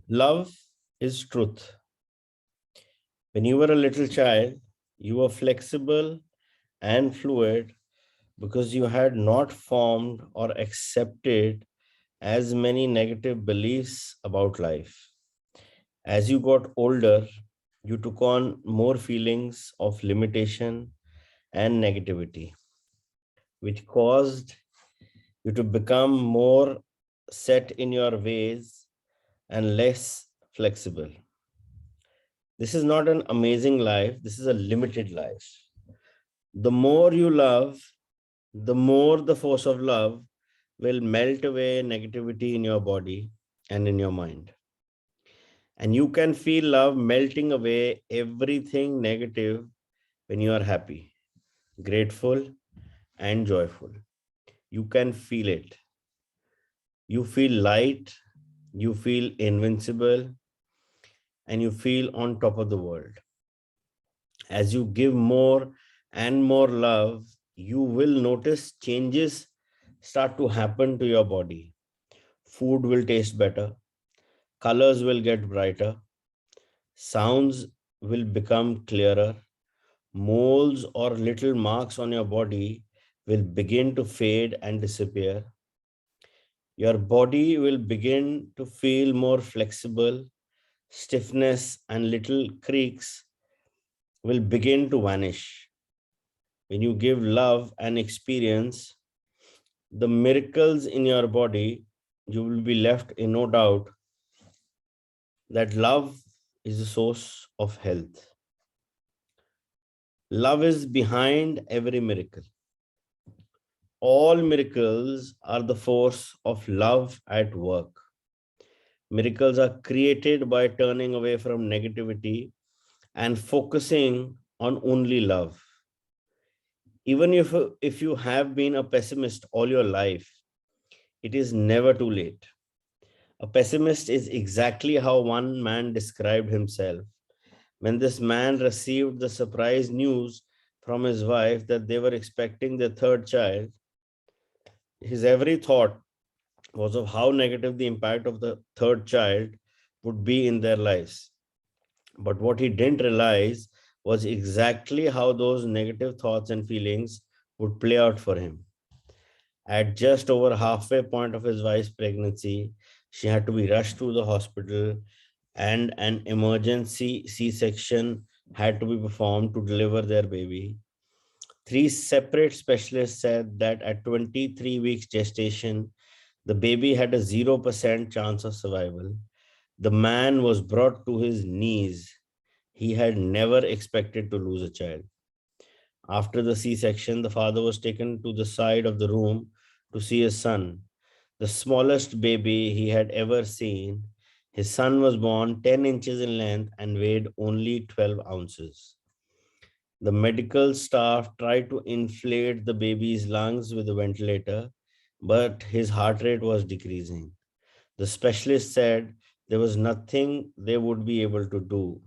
Love is truth. When you were a little child, you were flexible and fluid because you had not formed or accepted as many negative beliefs about life. As you got older, you took on more feelings of limitation and negativity, which caused you to become more set in your ways and less flexible. This is not an amazing life, this is a limited life. The more you love, the more the force of love will melt away negativity in your body and in your mind. And you can feel love melting away everything negative when you are happy, grateful, and joyful. You can feel it. You feel light, you feel invincible, and you feel on top of the world. As you give more and more love, you will notice changes start to happen to your body. Food will taste better, colors will get brighter, sounds will become clearer, moles or little marks on your body will begin to fade and disappear. Your body will begin to feel more flexible, stiffness and little creaks will begin to vanish. When you give love and experience the miracles in your body, you will be left in no doubt that love is the source of health. Love is behind every miracle. All miracles are the force of love at work. Miracles are created by turning away from negativity and focusing on only love. Even if you have been a pessimist all your life, it is never too late. A pessimist is exactly how one man described himself. When this man received the surprise news from his wife that they were expecting their third child, his every thought was of how negative the impact of the third child would be in their lives. But what he didn't realize was exactly how those negative thoughts and feelings would play out for him. At just over halfway point of his wife's pregnancy, she had to be rushed to the hospital and an emergency C-section had to be performed to deliver their baby. Three separate specialists said that at 23 weeks gestation, the baby had a 0% chance of survival. The man was brought to his knees. He had never expected to lose a child. After the C-section, the father was taken to the side of the room to see his son, the smallest baby he had ever seen. His son was born 10 inches in length and weighed only 12 ounces. The medical staff tried to inflate the baby's lungs with a ventilator, but his heart rate was decreasing. The specialist said there was nothing they would be able to do.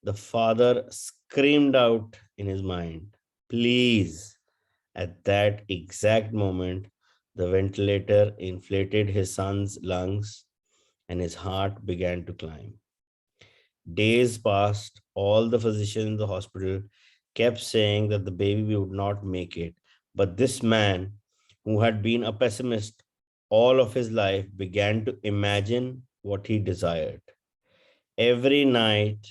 The father screamed out in his mind, "Please." At that exact moment, the ventilator inflated his son's lungs and his heart began to climb. Days passed. All the physicians in the hospital kept saying that the baby would not make it. But this man, who had been a pessimist all of his life, began to imagine what he desired. Every night,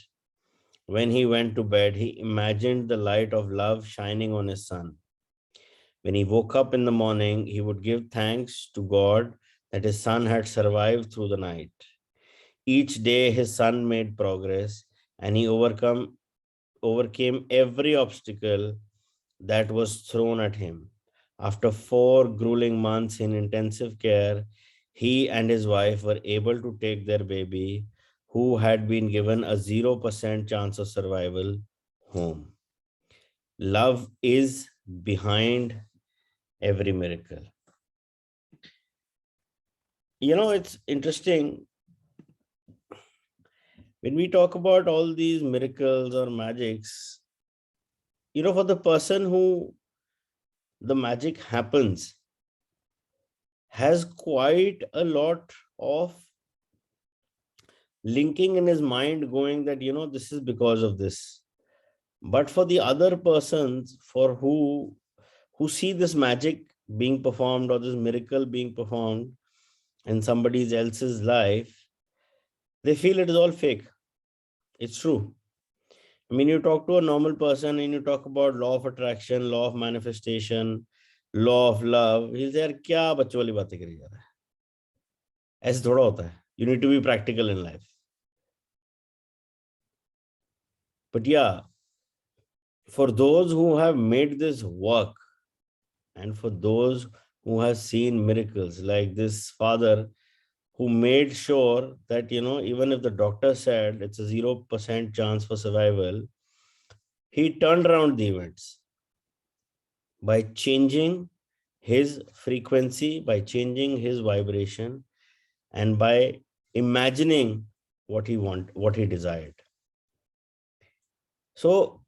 when he went to bed, he imagined the light of love shining on his son. When he woke up in the morning, he would give thanks to God that his son had survived through the night. Each day, his son made progress and he overcame every obstacle that was thrown at him. After 4 grueling months in intensive care, he and his wife were able to take their baby, who had been given a 0% chance of survival, home. Love is behind every miracle. It's interesting when we talk about all these miracles or magics, for the person who the magic happens, has quite a lot of linking in his mind, going that, this is because of this. But for the other persons for who see this magic being performed or this miracle being performed in somebody else's life, they feel it is all fake. It's true. I mean, you talk to a normal person and you talk about law of attraction, law of manifestation, law of love. He'll say, यार क्या बच्चों वाली बातें करी जा रहा है? ऐसे थोड़ा होता है. You need to be practical in life. But yeah, for those who have made this work, and for those who have seen miracles, like this father who made sure that, even if the doctor said it's a 0% chance for survival, he turned around the events by changing his frequency, by changing his vibration, and by imagining what he desired. So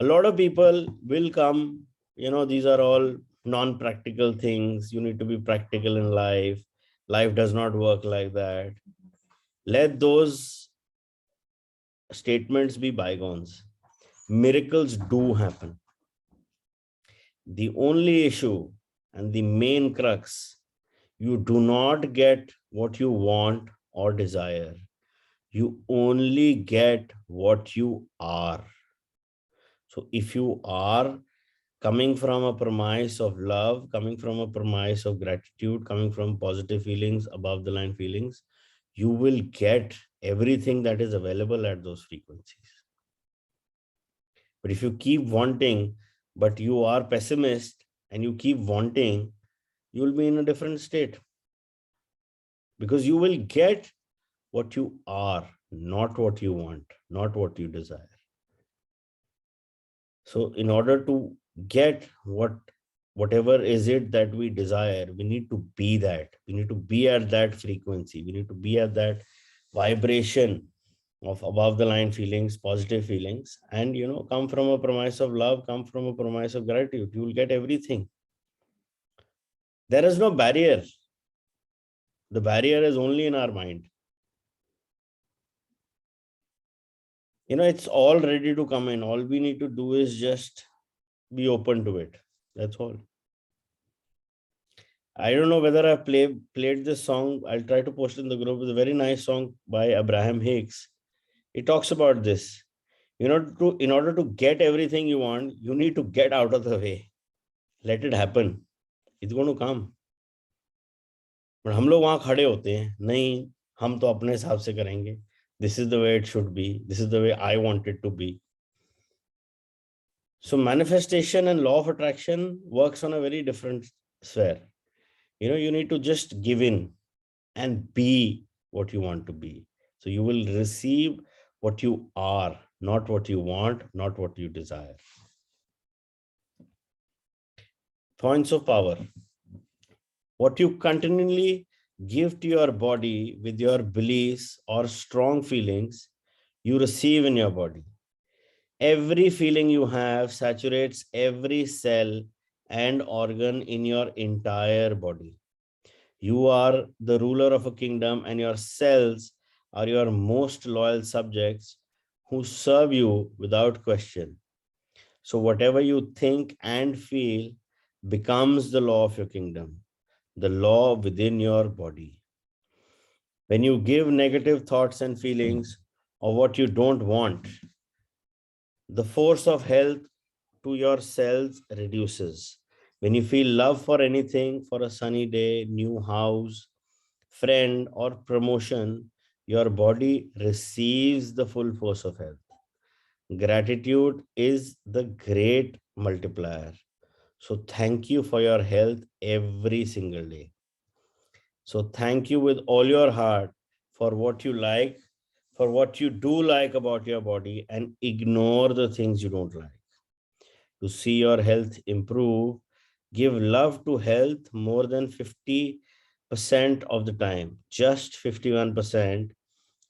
a lot of people will come, these are all non-practical things. You need to be practical in life. Life does not work like that. Let those statements be bygones. Miracles do happen. The only issue and the main crux, you do not get what you want or desire. You only get what you are. So if you are coming from a premise of love, coming from a premise of gratitude, coming from positive feelings, above the line feelings, you will get everything that is available at those frequencies. But if you keep wanting, but you are pessimist and you keep wanting, you will be in a different state, because you will get what you are, not what you want, not what you desire. So in order to get whatever is it that we desire, we need to be that. We need to be at that frequency. We need to be at that vibration of above the line feelings, positive feelings, and come from a premise of love, come from a premise of gratitude. You will get everything. There is no barrier. The barrier is only in our mind. It's all ready to come in. All we need to do is just be open to it. That's all. I don't know whether I played this song. I'll try to post it in the group. It's a very nice song by Abraham Hicks. It talks about this. In order to get everything you want, you need to get out of the way. Let it happen. It's going to come. But हम लोग वहां खड़े होते हैं, नहीं हम तो अपने हिसाब से करेंगे. This is the way it should be. This is the way I want it to be. So manifestation and law of attraction works on a very different sphere. You need to just give in and be what you want to be. So you will receive what you are, not what you want, not what you desire. Points of power. What you continually give to your body with your beliefs or strong feelings, you receive in your body. Every feeling you have saturates every cell and organ in your entire body. You are the ruler of a kingdom, and your cells are your most loyal subjects who serve you without question. So whatever you think and feel becomes the law of your kingdom, the law within your body. When you give negative thoughts and feelings or what you don't want, the force of health to your cells reduces. When you feel love for anything, for a sunny day, new house, friend, or promotion, your body receives the full force of health. Gratitude is the great multiplier. So thank you for your health every single day. So thank you with all your heart for what you like, for what you do like about your body, and ignore the things you don't like. To see your health improve, give love to health more than 50% of the time. Just 51%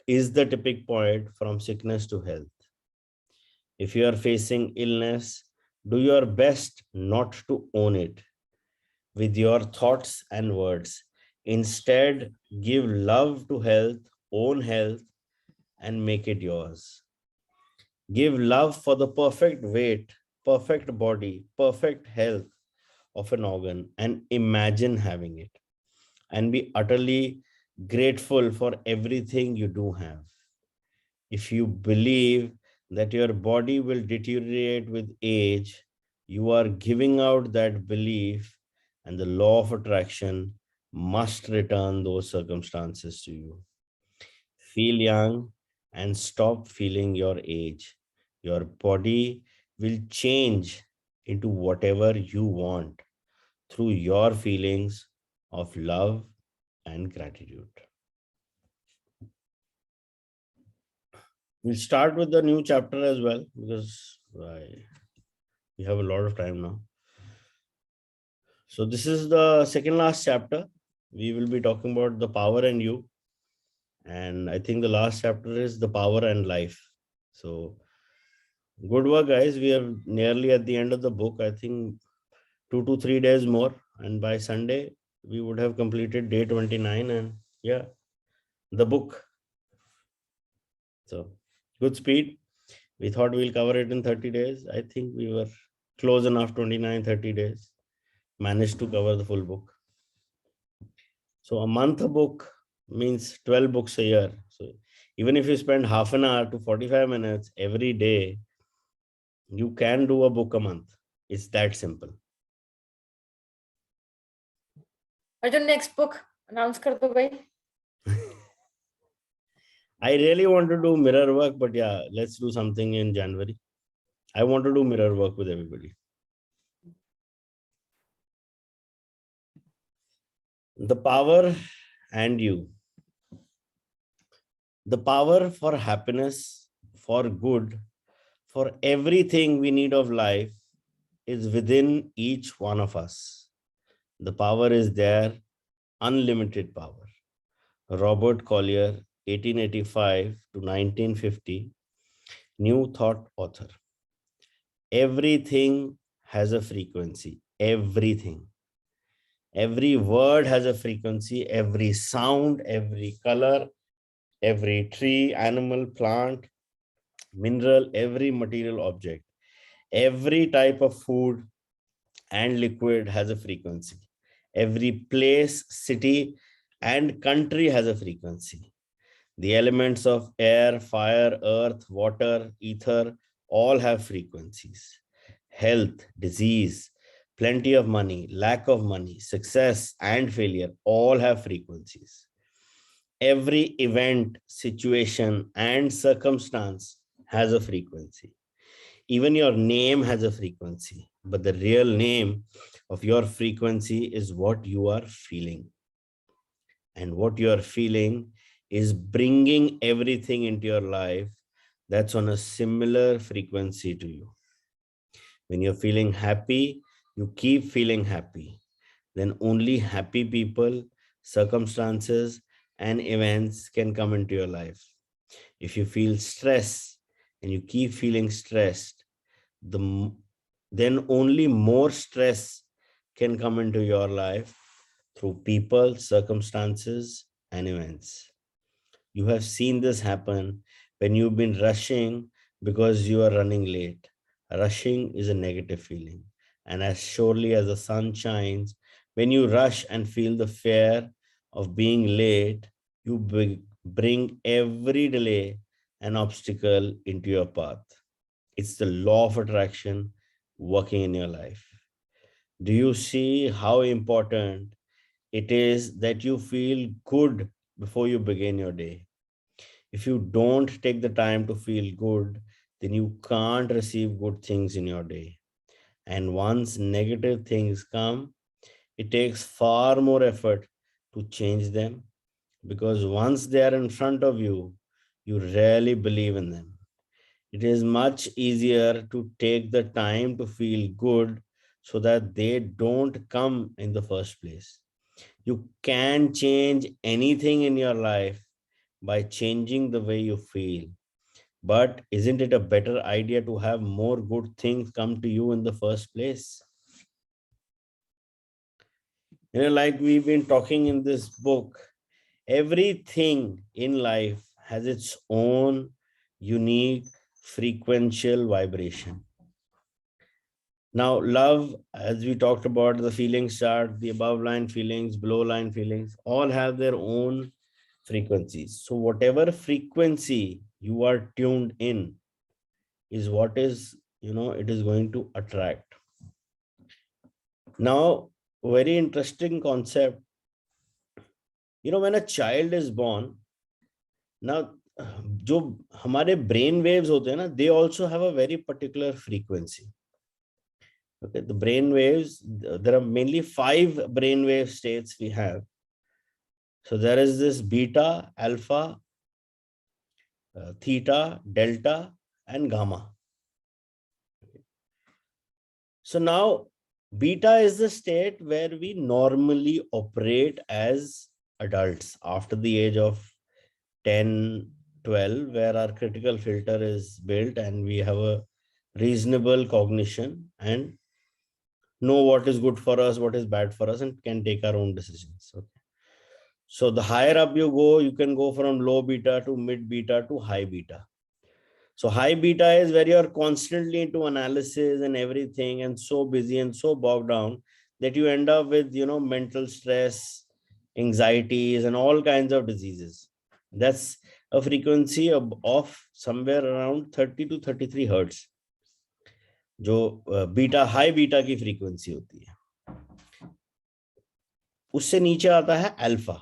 is the tipping point from sickness to health. If you are facing illness, do your best not to own it with your thoughts and words. Instead, give love to health, own health, and make it yours. Give love for the perfect weight, perfect body, perfect health of an organ, and imagine having it. And be utterly grateful for everything you do have. If you believe that your body will deteriorate with age, you are giving out that belief, and the law of attraction must return those circumstances to you. Feel young and stop feeling your age. Your body will change into whatever you want through your feelings of love and gratitude. We'll start with the new chapter as well because we have a lot of time now. So, this is the second last chapter. We will be talking about the power and you. And I think the last chapter is the power and life. So, good work, guys. We are nearly at the end of the book. I think 2 to 3 days more. And by Sunday, we would have completed day 29. And yeah, the book. So, good speed. We thought we'll cover it in 30 days. I think we were close enough, 29, 30 days. Managed to cover the full book. So a month a book means 12 books a year. So even if you spend half an hour to 45 minutes every day, you can do a book a month. It's that simple. Arjun, next book announce kar do bhai. I really want to do mirror work, but yeah, let's do something in January. I want to do mirror work with everybody. The power and you. The power for happiness, for good, for everything we need of life is within each one of us. The power is there, unlimited power. Robert Collier, 1885 to 1950, New Thought author. Everything has a frequency. Everything. Every word has a frequency. Every sound, every color, every tree, animal, plant, mineral, every material object, every type of food and liquid has a frequency. Every place, city, and country has a frequency. The elements of air, fire, earth, water, ether all have frequencies. Health, disease, plenty of money, lack of money, success, and failure all have frequencies. Every event, situation, and circumstance has a frequency. Even your name has a frequency, but the real name of your frequency is what you are feeling. And what you are feeling is bringing everything into your life that's on a similar frequency to you. When you're feeling happy, you keep feeling happy. Then only happy people, circumstances, and events can come into your life. If you feel stress and you keep feeling stressed, then only more stress can come into your life through people, circumstances, and events. You have seen this happen when you've been rushing because you are running late. Rushing is a negative feeling. And as surely as the sun shines, when you rush and feel the fear of being late, you bring every delay and obstacle into your path. It's the law of attraction working in your life. Do you see how important it is that you feel good before you begin your day? If you don't take the time to feel good, then you can't receive good things in your day. And once negative things come, it takes far more effort to change them because once they are in front of you, you rarely believe in them. It is much easier to take the time to feel good so that they don't come in the first place. You can change anything in your life by changing the way you feel. But isn't it a better idea to have more good things come to you in the first place? Like we've been talking in this book, everything in life has its own unique frequential vibration. Now, love, as we talked about, the feelings chart, the above line feelings, below line feelings, all have their own frequencies. So whatever frequency you are tuned in is what is, it is going to attract. Now, very interesting concept. When a child is born, now जो हमारे brain waves होते हैं ना, they also have a very particular frequency. Okay, the brain waves, there are mainly 5 brain wave states we have. So there is this beta, alpha, theta, delta, and gamma. So now beta is the state where we normally operate as adults after the age of 10, 12, where our critical filter is built and we have a reasonable cognition and know what is good for us, what is bad for us, and can take our own decisions. Okay. So the higher up you go, you can go from low beta to mid beta to high beta. So high beta is where you are constantly into analysis and everything and so busy and so bogged down that you end up with, mental stress, anxieties, and all kinds of diseases. That's a frequency of somewhere around 30 to 33 hertz. जो beta high beta की frequency होती है. उससे नीचे आता है alpha.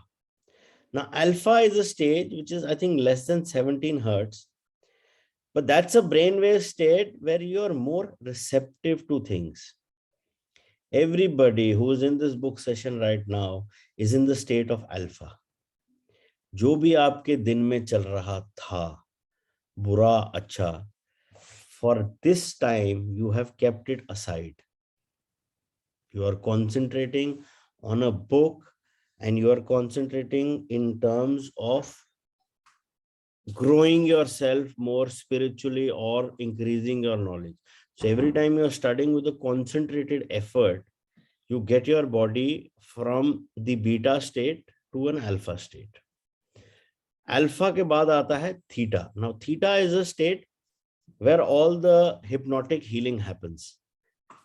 Now alpha is a stage which is, I think, less than 17 hertz, but that's a brainwave state where you are more receptive to things. Everybody who is in this book session right now is in the state of alpha. जो भी आपके दिन में चल रहा था, बुरा अच्छा, for this time you have kept it aside. You are concentrating on a book and you are concentrating in terms of growing yourself more spiritually or increasing your knowledge. So every time you are studying with a concentrated effort, you get your body from the beta state to an alpha state. Alpha के बाद आता है theta. Now theta is a state where all the hypnotic healing happens,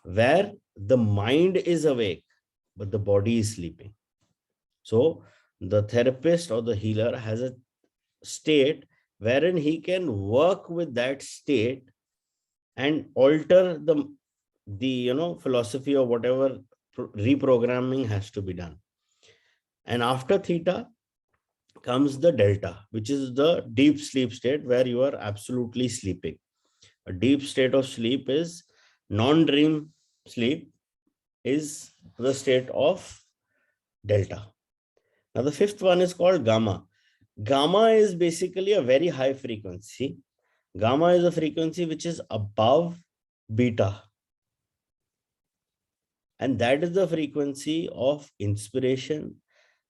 where the mind is awake, but the body is sleeping. So the therapist or the healer has a state wherein he can work with that state and alter the philosophy or whatever reprogramming has to be done. And after theta comes the delta, which is the deep sleep state where you are absolutely sleeping. A deep state of sleep is non-dream sleep, is the state of delta. Now the fifth one is called gamma. Gamma is basically a very high frequency. Gamma is a frequency which is above beta. And that is the frequency of inspiration.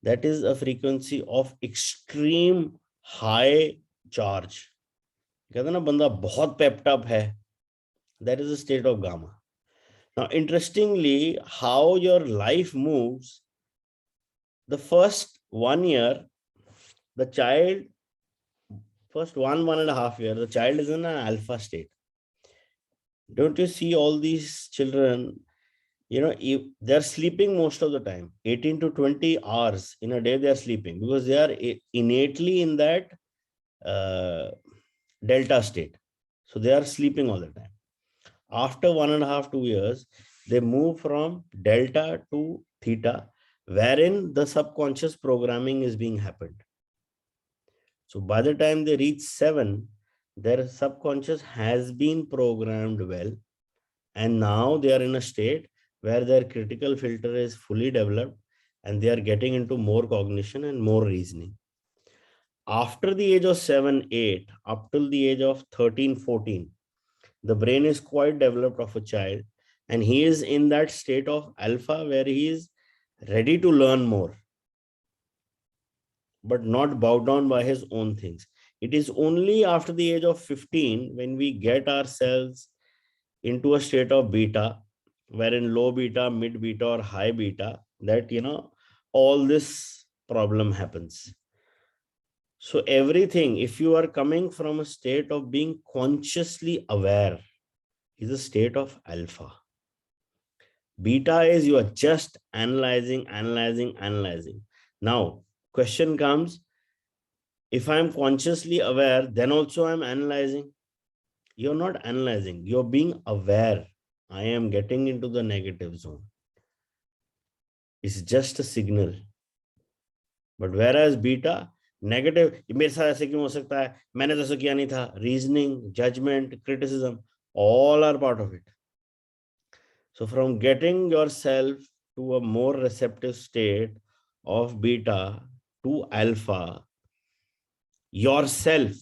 That is a frequency of extreme high charge. कहते ना बंदा बहुत pepped up है. That is the state of gamma. Now, interestingly, how your life moves, the first 1 year, the child, first 1.5 year, the child is in an alpha state. Don't you see all these children, they're sleeping most of the time, 18 to 20 hours in a day, they're sleeping because they are innately in that delta state. So they are sleeping all the time. After 1.5, 2 years, they move from delta to theta, wherein the subconscious programming is being happened. So by the time they reach 7, their subconscious has been programmed well. And now they are in a state where their critical filter is fully developed and they are getting into more cognition and more reasoning. After the age of 7, 8, up till the age of 13, 14, the brain is quite developed of a child and he is in that state of alpha where he is ready to learn more, but not bowed down by his own things. It is only after the age of 15 when we get ourselves into a state of beta, wherein low beta, mid beta, or high beta, that all this problem happens. So everything, if you are coming from a state of being consciously aware, is a state of alpha. Beta is you are just analyzing. Now, question comes, if I'm consciously aware, then also I'm analyzing. You're not analyzing, you're being aware. I am getting into the negative zone. It's just a signal. But whereas beta, negative, मेरे साथ ऐसे क्यों हो सकता है, मैंने तो ऐसा किया नहीं था, reasoning, judgment, criticism, all are part of it. So from getting yourself to a more receptive state of beta to alpha, yourself,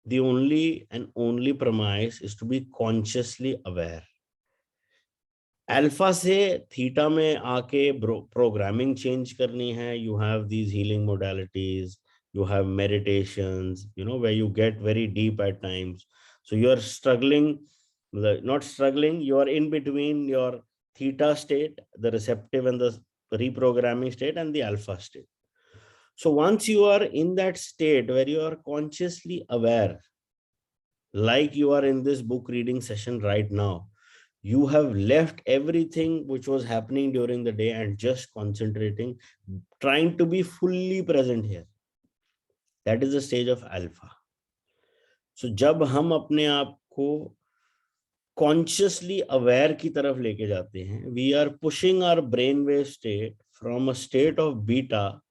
the only and only premise is to be consciously aware. Alpha से theta में आके programming change करनी है. You have these healing modalities, you have meditations, where you get very deep at times. So you are struggling, not struggling, you are in between your theta state, the receptive and the reprogramming state, and the alpha state. So once you are in that state where you are consciously aware, like you are in this book reading session right now, you have left everything which was happening during the day and just concentrating, trying to be fully present here. That is the stage of alpha. So जब हम अपने आप को consciously aware की तरफ लेके जाते हैं, we are pushing our brainwave state from a state of beta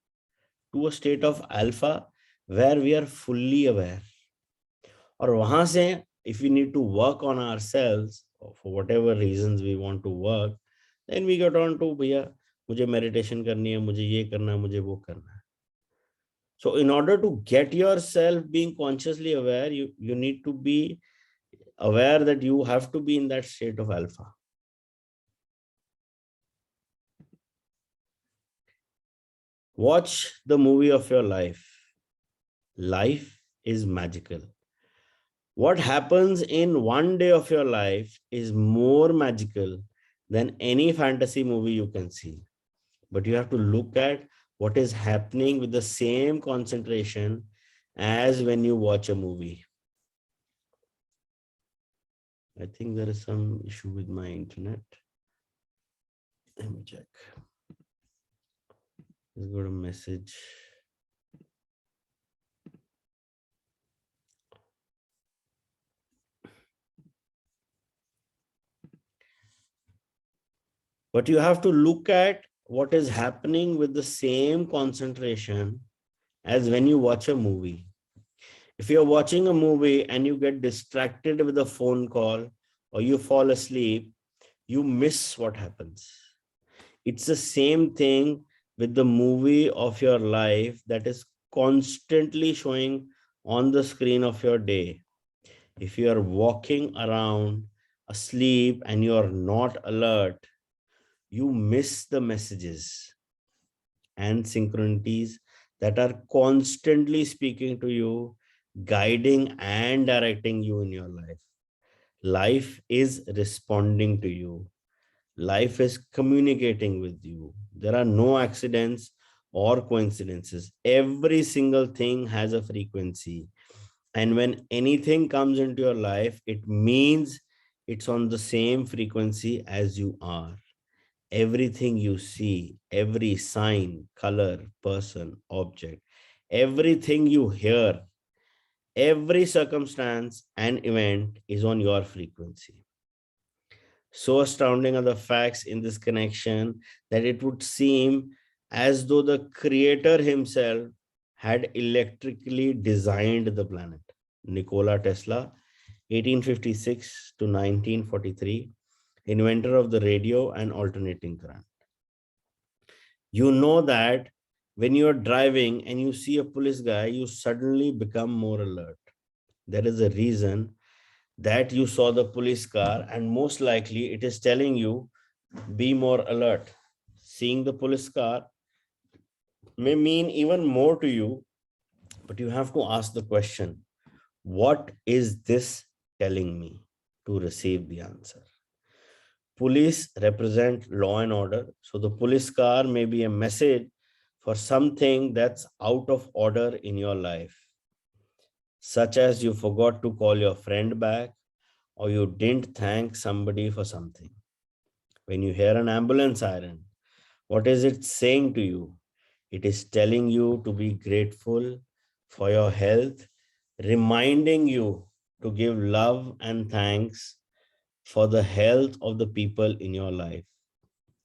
to a state of alpha where we are fully aware. और वहां से if we need to work on ourselves for whatever reasons we want to work, then we get on to भैया मुझे meditation करनी है, मुझे ये करना है, मुझे वो करना है. So in order to get yourself being consciously aware, you need to be aware that you have to be in that state of alpha. Watch the movie of your life. Life is magical. What happens in one day of your life is more magical than any fantasy movie you can see. But you have to look at what is happening with the same concentration as when you watch a movie. I think there is some issue with my internet. Let me check. Let's go to message. But you have to look at what is happening with the same concentration as when you watch a movie. If you're watching a movie and you get distracted with a phone call or you fall asleep, you miss what happens. It's the same thing with the movie of your life that is constantly showing on the screen of your day. If you are walking around asleep and you are not alert, you miss the messages and synchronities that are constantly speaking to you, guiding and directing you in your life. Life is responding to you. Life is communicating with you. There are no accidents or coincidences. Every single thing has a frequency. And when anything comes into your life, it means it's on the same frequency as you are. Everything you see, every sign, color, person, object, everything you hear, every circumstance and event is on your frequency. So astounding are the facts in this connection that it would seem as though the creator himself had electrically designed the planet. Nikola Tesla, 1856 to 1943, inventor of the radio and alternating current. You know that when you're driving and you see a police guy, you suddenly become more alert. There is a reason that you saw the police car, and most likely it is telling you, be more alert. Seeing the police car may mean even more to you, but you have to ask the question, what is this telling me, to receive the answer? Police represent law and order. So the police car may be a message for something that's out of order in your life, such as you forgot to call your friend back or you didn't thank somebody for something. When you hear an ambulance siren, what is it saying to you? It is telling you to be grateful for your health, reminding you to give love and thanks for the health of the people in your life.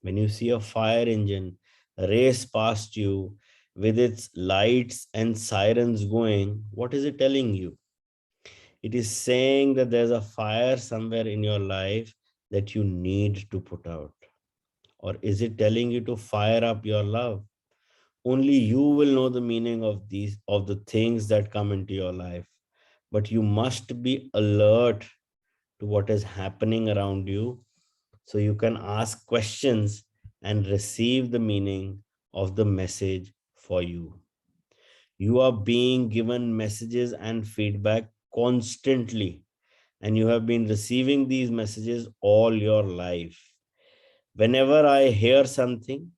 When you see a fire engine race past you with its lights and sirens going, what is it telling you? It is saying that there's a fire somewhere in your life that you need to put out. Or is it telling you to fire up your love? Only you will know the meaning of the things that come into your life. But you must be alert to what is happening around you so you can ask questions and receive the meaning of the message for you. You are being given messages and feedback constantly, and you have been receiving these messages all your life. Whenever I hear something,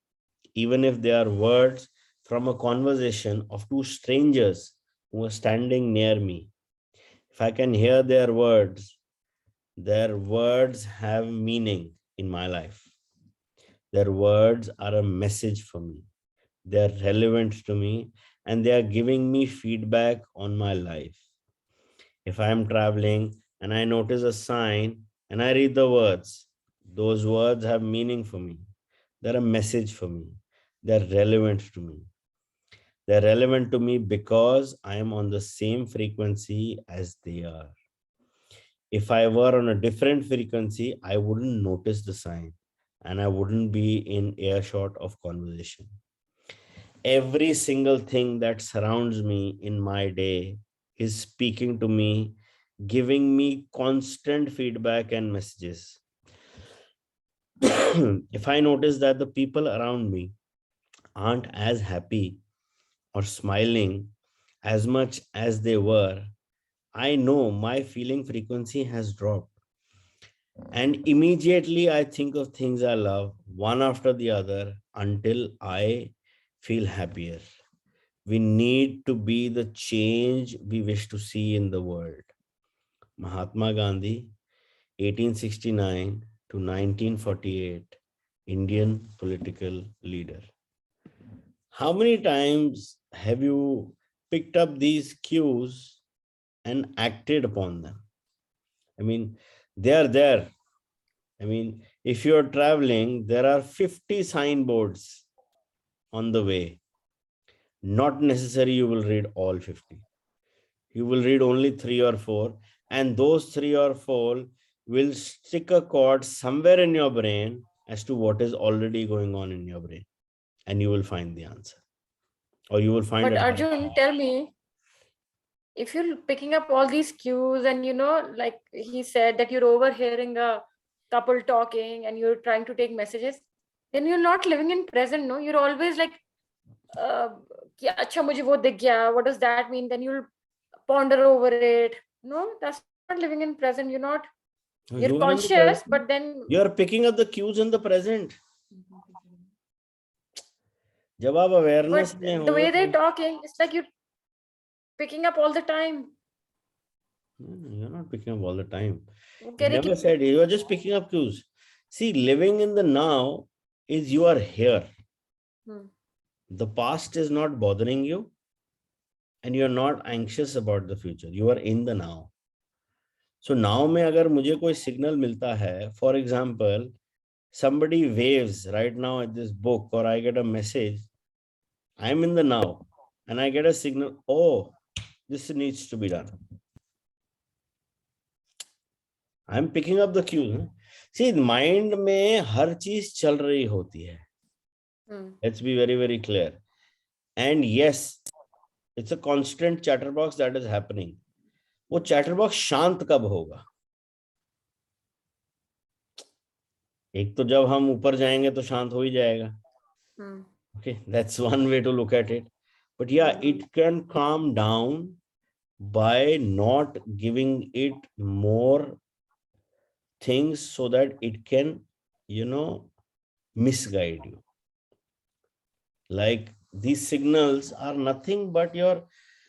even if they are words from a conversation of two strangers who are standing near me, if I can hear their words have meaning in my life. Their words are a message for me. They are relevant to me and they are giving me feedback on my life. If I am traveling and I notice a sign and I read the words, those words have meaning for me. They're a message for me. They're relevant to me. They're relevant to me because I am on the same frequency as they are. If I were on a different frequency, I wouldn't notice the sign and I wouldn't be in earshot of conversation. Every single thing that surrounds me in my day is speaking to me, giving me constant feedback and messages. If I notice that the people around me aren't as happy or smiling as much as they were, I know my feeling frequency has dropped. And immediately I think of things I love one after the other until I feel happier. We need to be the change we wish to see in the world. Mahatma Gandhi, 1869 to 1948, Indian political leader. How many times have you picked up these cues and acted upon them? I mean, they are there. I mean, if you're traveling, there are 50 signboards on the way. Not necessary you will read all 50. You will read only 3 or 4, and those 3 or 4 will stick a chord somewhere in your brain as to what is already going on in your brain, and you will find the answer, or you will find But a Arjun, tell me, if you're picking up all these cues and like he said that you're overhearing a couple talking and you're trying to take messages, then you're not living in present. No, you're always like, uh, "Kya acha mujhe wo dikh gaya, what does that mean?" Then you'll ponder over it. No, that's not living in present. You're You are in the conscious, present. but then You are picking up the cues in the present. जब आप but awareness में the हो way they're तो talking, it's like you're picking up all the time. you're not picking up all the time. वो I कह रही कि never said you are just picking up cues. See, living in the now is you are here. The past is not bothering you, and you are not anxious about the future. You are in the now. So now में अगर मुझे कोई signal मिलता है, for example, somebody waves right now at this book, or I get a message, I'm in the now, and I get a signal, oh, this needs to be done. I'm picking up the cues. See, mind में हर चीज चल रही होती है. Let's be very, very clear. And yes, it's a constant chatterbox that is happening. वो chatterbox शांत कब होगा? एक तो जब हम ऊपर जाएंगे तो शांत हो ही जाएगा. Okay, that's one way to look at it. But yeah, it can calm down by not giving it more things so that it can, misguide you. Like These signals are nothing but your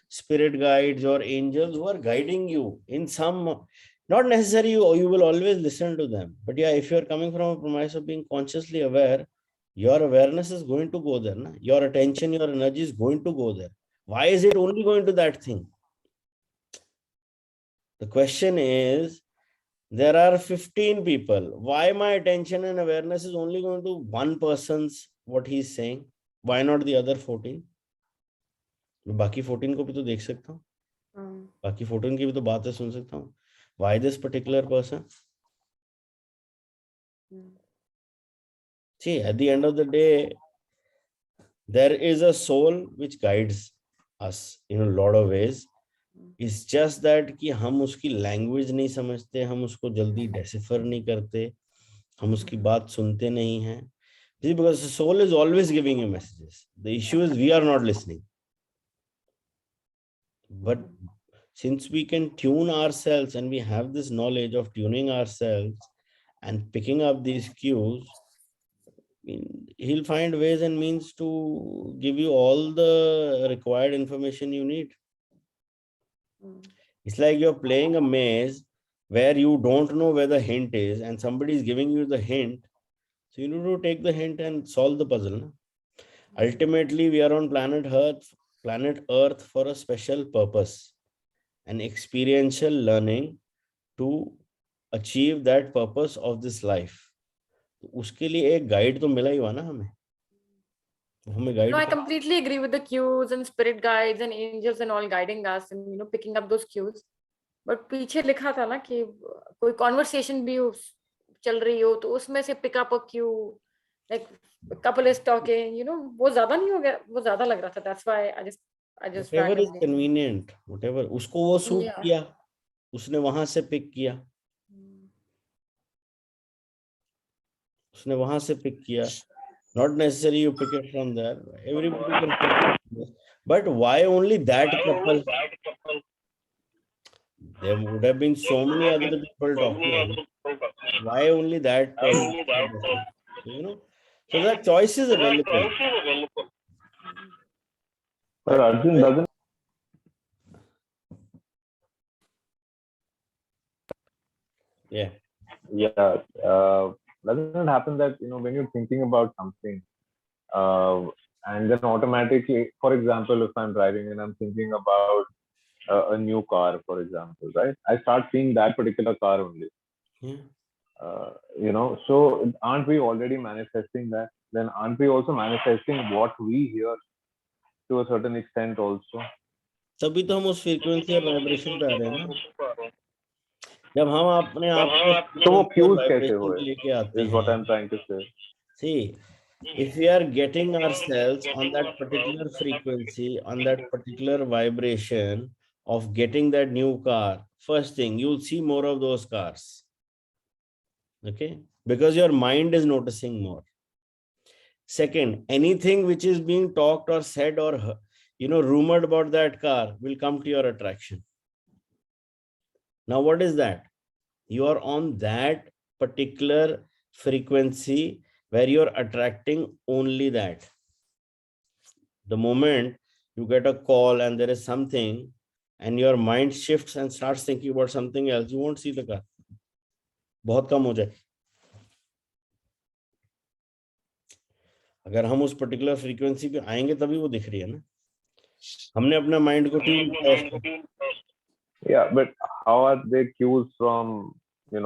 spirit guides or angels who are guiding you in some, not necessarily you will always listen to them. But yeah, if you're coming from a premise of being consciously aware, your awareness is going to go there. Na? Your attention, your energy is going to go there. Why is it only going to that thing? The question is, there are 15 people. Why my attention and awareness is only going to one person's what he's saying? Why not the other 14? बाकी 14 को भी तो देख सकता हूँ. बाकी 14 की भी तो बातें सुन सकता हूँ. Why this particular person? See, at the end of the day, there is a soul which guides us in a lot of ways. It's just that कि हम उसकी language नहीं समझते, हम उसको जल्दी decipher नहीं करते, हम उसकी बात सुनते नहीं हैं. See, because the soul is always giving you messages. The issue is we are not listening. But since we can tune ourselves and we have this knowledge of tuning ourselves and picking up these cues, he'll find ways and means to give you all the required information you need. It's like you're playing a maze where you don't know where the hint is and somebody is giving you the hint. So you need to take the hint and solve the puzzle. No? Ultimately, we are on planet Earth for a special purpose, an experiential learning to achieve that purpose of this life. उसके लिए एक guide तो मिला ही हुआ ना हमें. हमें guide. No, I completely agree with the cues and spirit guides and angels and all guiding us and picking up those cues. But पीछे लिखा था ना कि कोई conversation भी चल रही हो तो उसमें से pick up a cue, like couple is talking, वो ज्यादा नहीं हो गया, वो ज्यादा लग रहा था. That's why I just whatever is randomly. convenient, whatever उसको वो suit किया, उसने वहां से pick किया, उसने वहां से pick किया. Not necessarily you pick it from there. Everybody can pick it. But why only that couple? There would have been so many other people talking. Why only that person? So that choice is available. But Arjun doesn't. Yeah. Yeah. Doesn't it happen that when you're thinking about something, and then automatically, for example, if I'm driving and I'm thinking about a new car, for example, right? I start seeing that particular car only. Yeah. So aren't we already manifesting that? Then aren't we also manifesting what we hear to a certain extent also? तभी तो हम उस frequency और vibration पे आ रहे हैं ना. जब हम अपने आप को तो वो cues कैसे वाइब्रेशन हुए? लेके आते Is what हैं. I'm trying to say. See, if we are getting ourselves on that particular frequency, on that particular vibration of getting that new car, first thing, you'll see more of those cars. Okay? Because your mind is noticing more. Second, anything which is being talked or said or rumored about that car will come to your attraction. Now, what is that? You are on that particular frequency where you're attracting only that. The moment you get a call and there is something and your mind shifts and starts thinking about something else, you won't see the car. बहुत कम हो जाए. अगर हम उस particular frequency पे आएंगे तभी वो दिख रही है ना. हमने अपना माइंड को ट्यून किया उसको. Yeah, but how are they cues from the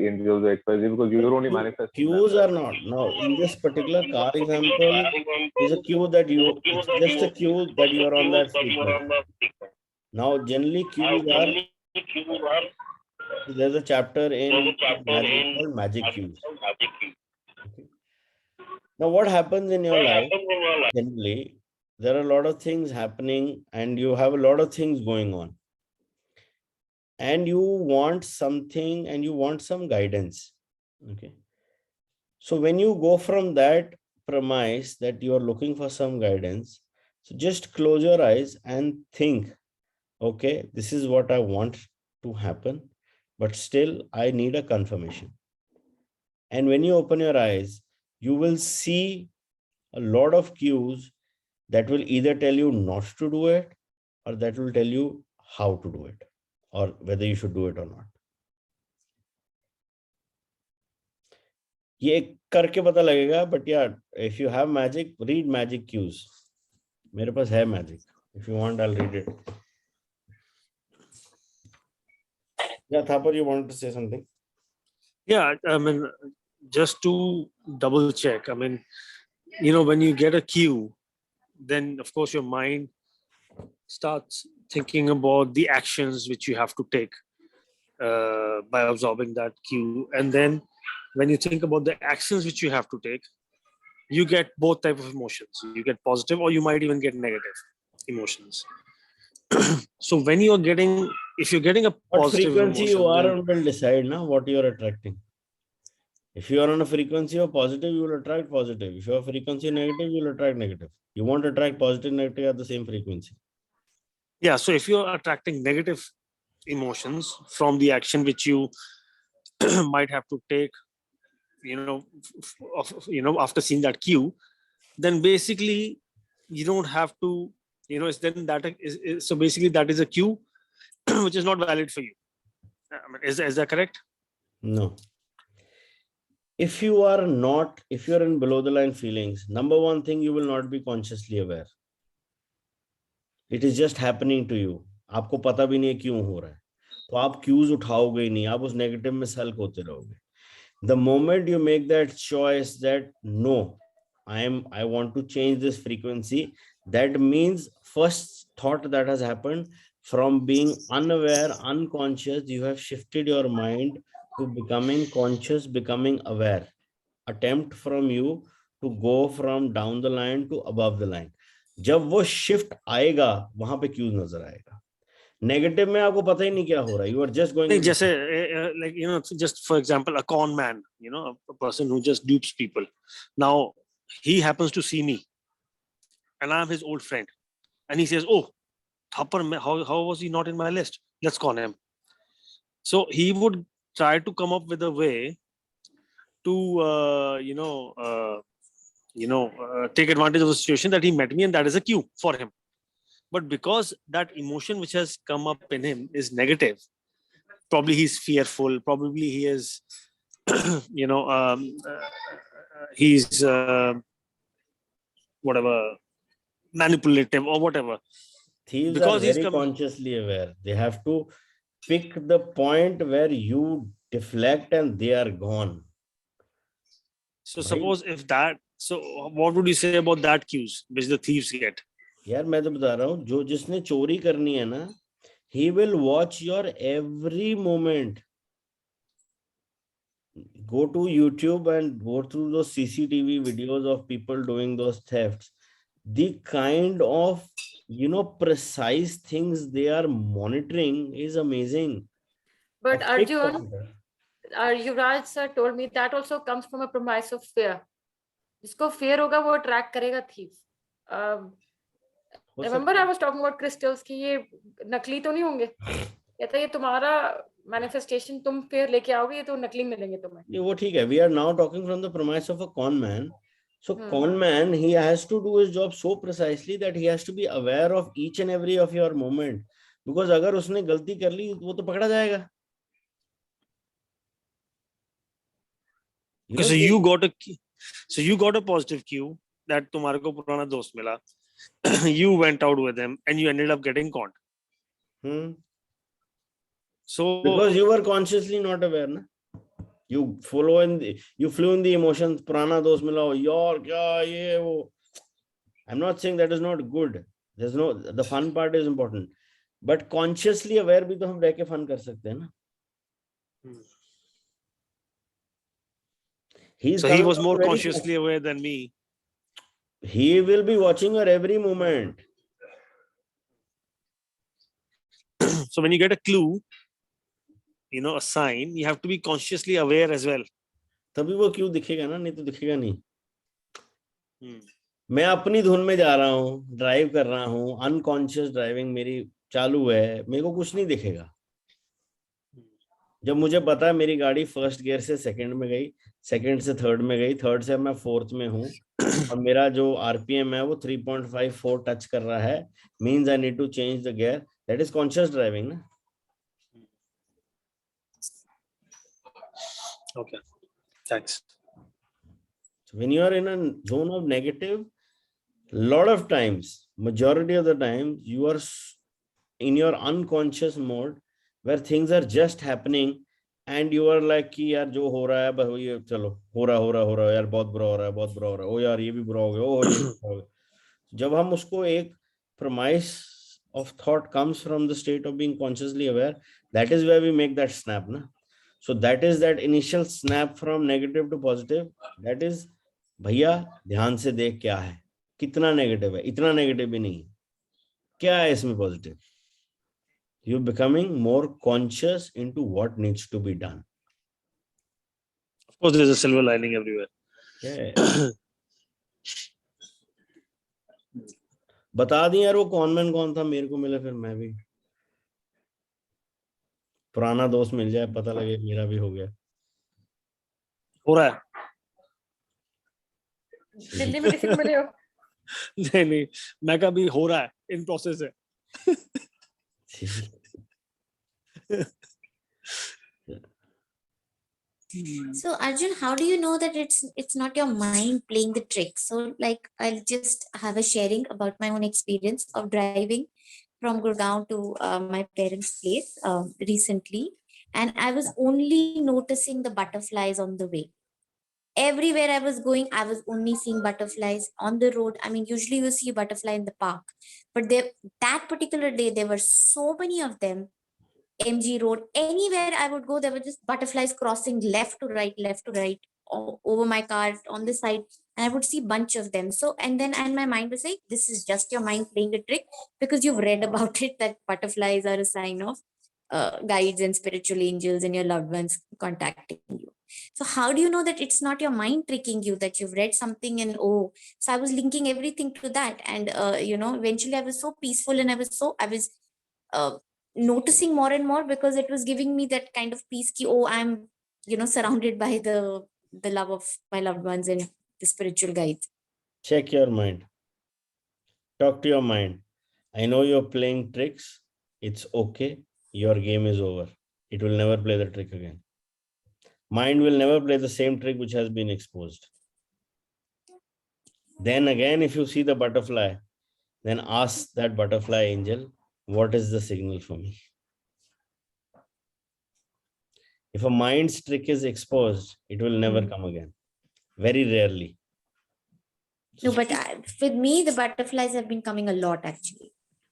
angels XYZ, because you're only manifesting cues them, are not. Now in this particular car example is a cue that it's just a cue that you are on that frequency. Now generally cues are, there's a chapter in magic called magic cues. Okay. Now what happens in your life generally, there are a lot of things happening and you have a lot of things going on and you want something and you want some guidance. Okay. So when you go from that premise that you are looking for some guidance, so just close your eyes and think, okay, this is what I want to happen, but still I need a confirmation. And when you open your eyes, you will see a lot of cues that will either tell you not to do it, or that will tell you how to do it, or whether you should do it or not. ये करके पता लगेगा, but yeah, if you have magic, read magic cues. मेरे पास है magic. If you want, I'll read it. Yeah, Thapar, you wanted to say something? Yeah, I mean, just to double check, I mean, when you get a cue, then of course your mind starts thinking about the actions which you have to take by absorbing that cue. And then when you think about the actions which you have to take, you get both type of emotions. You get positive, or you might even get negative emotions. So when you're getting, if you're getting a What positive frequency emotion, you are then, on will decide now what you are attracting. If you are on a frequency of positive, you will attract positive. If you are frequency negative, you will attract negative. You won't attract positive, negative at the same frequency. yeah, so if you're attracting negative emotions from the action which you might have to take, after seeing that cue, then basically you don't have to, it's then that is so basically that is a cue which is not valid for you. I mean, is that correct? No. If you are in below the line feelings, number one thing, you will not be consciously aware. It is just happening to you. आपको पता भी नहीं है क्यों हो रहा है, तो आप क्यूज उठाओगे ही नहीं, आप उस नेगेटिव में सल्क होते रहोगे. The moment you make that choice that no, I want to change this frequency, that means first thought that has happened, from being unaware, unconscious, you have shifted your mind to becoming conscious, becoming aware. Attempt from you to go from down the line to above the line. जब वो shift आएगा, वहां पे cues नजर आएगा. Negative में आपको पता ही नहीं क्या हो रहा है, यू आर जस्ट गोइंग. जैसे like just for example, a con man, a person who just dupes people. Now he happens to see me and I'm his old friend, and he says, oh, Thapar, how was he not in my list? Let's con him. So he would try to come up with a way to take advantage of the situation that he met me, and that is a cue for him. But because that emotion which has come up in him is negative, probably he's fearful, probably he is he's whatever, manipulative or whatever. Thieves Because are he's very consciously aware. They have to pick the point where you deflect and they are gone. So suppose if that, so what would you say about that cues which the thieves get? यार मैं तो बता रहा हूँ, जो जिसने चोरी करनी है ना, he will watch your every moment. Go to YouTube and go through those CCTV videos of people doing those thefts. The kind of precise things they are monitoring is amazing. But Arjun, Yuvraj sir told me that also comes from a premise of fear. जिसको fear होगा वो attract करेगा thief. Remember I was talking about crystals कि ये नकली तो नहीं होंगे. कहता ये तुम्हारा manifestation, तुम fear लेके आओगे, ये तो नकली मिलेंगे तुम्हें. ये वो ठीक है. We are now talking from the premise of a con man. So con man, he has to do his job so precisely that he has to be aware of each and every of your moment. Because अगर उसने गलती कर ली, वो तो पकड़ा जाएगा. So you got a positive cue that तुम्हारे को पुराना दोस्त मिला. You went out with him and you ended up getting caught. So because you were consciously not aware, na? You flew in the emotions. पुराना दोस्त मिला हो, यार क्या ये वो. I'm not saying that is not good. The fun part is important. But consciously aware भी तो हम रह के fun कर सकते हैं ना. So he was more consciously aware than me. He will be watching your every moment. So when you get a clue, a sign, you have to be consciously aware as well. तभी वो क्यों दिखेगा ना, नहीं तो दिखेगा नहीं. मैं अपनी धुन में जा रहा हूँ, ड्राइव कर रहा हूँ, अनकॉन्शियस ड्राइविंग मेरी चालू है, मेरे को कुछ नहीं दिखेगा. जब मुझे पता है मेरी गाड़ी फर्स्ट गियर से सेकंड में गई, सेकंड से थर्ड में गई, थर्ड से मैं फोर्थ में हूँ, और मेरा जो आरपीएम है वो 3.54 टच कर रहा है, means I need to change the gear, that is conscious driving ना. Okay, thanks. So when you are in a zone of negative, lot of times, majority of the time, you are in your unconscious mode where things are just happening and you are like कि यार जो हो रहा है बस ये चलो हो रहा है यार, बहुत बुरा हो रहा है, बहुत बुरा हो रहा है, ओ यार ये भी बुरा हो गया, ओ ये भी बुरा हो गया. जब हम उसको एक premise of thought comes from the state of being consciously aware, that is where we make that snap na. So that is that initial snap from negative to positive, that is भैया ध्यान से देख क्या है, कितना negative है, इतना negative भी नहीं, क्या है इसमें positive. You becoming more conscious into what needs to be done. Of course, there's a silver lining everywhere. बता दी यार वो कॉनमैन कौन था, मेरे को मिले फिर मैं भी पुराना दोस्त मिल जाए, पता लगे मेरा भी हो गया. हो रहा है. दिल्ली में किसी को मिले हो? नहीं, मैं का भी हो रहा है, in process है. So Arjun, how do you know that it's not your mind playing the trick? So like I'll just have a sharing about my own experience of driving from Gurgaon to my parents' place recently, and I was only noticing the butterflies on the way. Everywhere I was going, I was only seeing butterflies on the road. I mean, usually you see a butterfly in the park, but that particular day there were so many of them. MG Road, anywhere I would go, there were just butterflies crossing left to right, over my car on the side, and I would see bunch of them. So, and my mind was like, this is just your mind playing a trick because you've read about it that butterflies are a sign of guides and spiritual angels and your loved ones contacting you. So, how do you know that it's not your mind tricking you, that you've read something and oh? So I was linking everything to that, and eventually I was so peaceful and I was noticing more and more because it was giving me that kind of peace ki, oh, I'm surrounded by the love of my loved ones and the spiritual guides. Check your mind, talk to your mind. I know you're playing tricks, it's okay, your game is over, it will never play the trick again. Mind will never play the same trick which has been exposed. Then again, if you see the butterfly, then ask that butterfly angel, what is the signal for me? If a mind's trick is exposed, it will never come again. Very rarely. No, but with me, the butterflies have been coming a lot actually.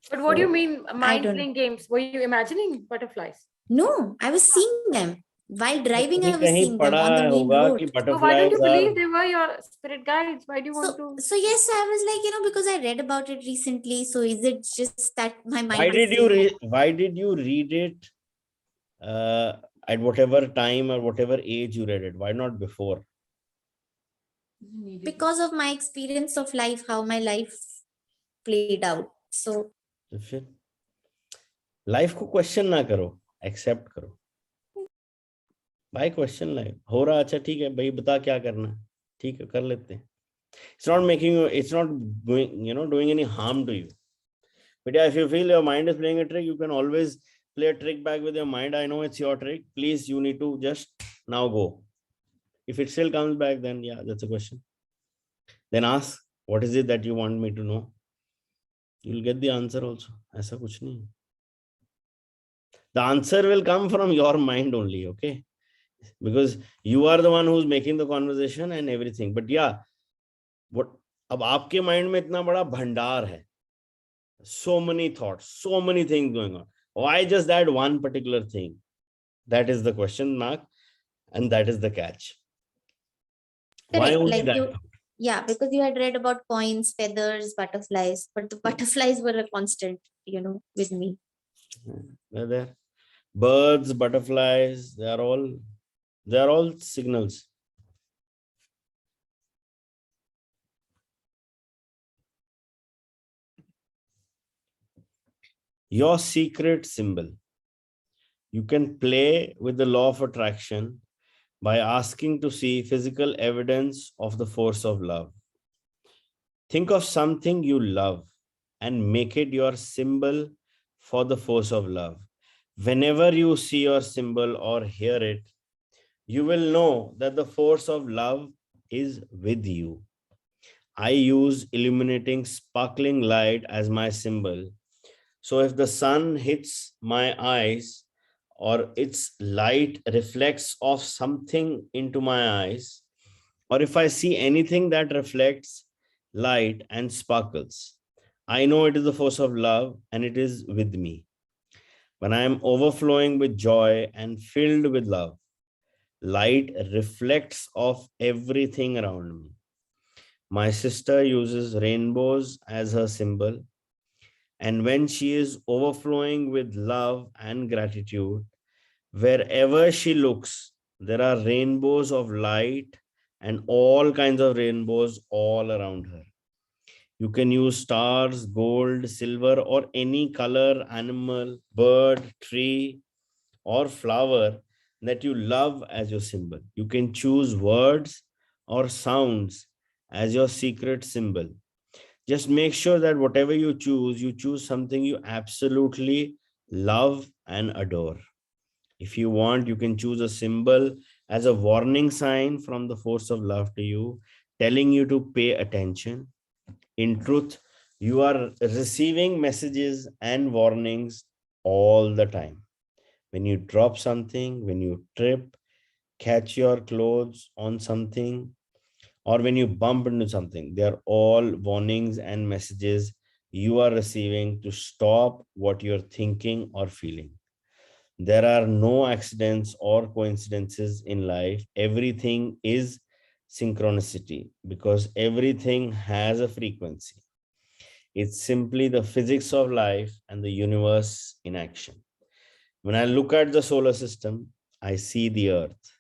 But what do you mean mind don't playing games? Were you imagining butterflies? No, I was seeing them. While driving, I was कहीं seeing them पढ़ा on the main होगा road. कि So why don't you butterflies believe are. they were your spirit guides? Why do you want to? So yes, I was like, because I read about it recently. So is it just that my mind? Why is did you saying why did you read it at whatever time or whatever age you read it? Why not before? because of my experience of life, how my life played out. So तो फिर life को question ना करो, accept करो. भाई question life हो रहा, अच्छा ठीक है भाई, बता क्या करना है, ठीक है कर लेते हैं. It's not making you, it's not doing any harm to you. But yeah, if you feel your mind is playing a trick, you can always play a trick back with your mind. I know it's your trick. Please, you need to just now go. If it still comes back, then yeah, that's a question. Then ask, what is it that you want me to know? You'll get the answer also. ऐसा कुछ नहीं. The answer will come from your mind only, okay? Because you are the one who's making the conversation and everything. But yeah, what अब आपके mind में इतना बड़ा भंडार है, so many thoughts, so many things going on. Why just that one particular thing? That is the question mark, and that is the catch. Why correct, only like that? yeah, because you had read about coins, feathers, butterflies, but the butterflies were a constant, with me. They're there. Birds, butterflies, they are all signals. Your secret symbol. You can play with the law of attraction by asking to see physical evidence of the force of love. Think of something you love and make it your symbol for the force of love. Whenever you see your symbol or hear it, you will know that the force of love is with you. I use illuminating sparkling light as my symbol. So if the sun hits my eyes or its light reflects off something into my eyes, or if I see anything that reflects light and sparkles, I know it is the force of love and it is with me. When I am overflowing with joy and filled with love, light reflects off everything around me. My sister uses rainbows as her symbol, and when she is overflowing with love and gratitude, wherever she looks, there are rainbows of light and all kinds of rainbows all around her. You can use stars, gold, silver, or any color, animal, bird, tree, or flower that you love as your symbol. You can choose words or sounds as your secret symbol. Just make sure that whatever you choose something you absolutely love and adore. If you want, you can choose a symbol as a warning sign from the force of love to you, telling you to pay attention. In truth, you are receiving messages and warnings all the time. When you drop something, when you trip, catch your clothes on something, or when you bump into something, they are all warnings and messages you are receiving to stop what you're thinking or feeling. There are no accidents or coincidences in life. Everything is synchronicity because everything has a frequency. It's simply the physics of life and the universe in action. When I look at the solar system, I see the earth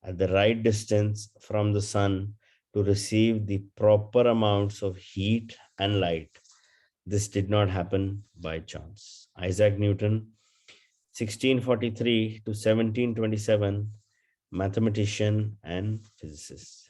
at the right distance from the sun to receive the proper amounts of heat and light. This did not happen by chance. Isaac Newton, 1643 to 1727, mathematician and physicist.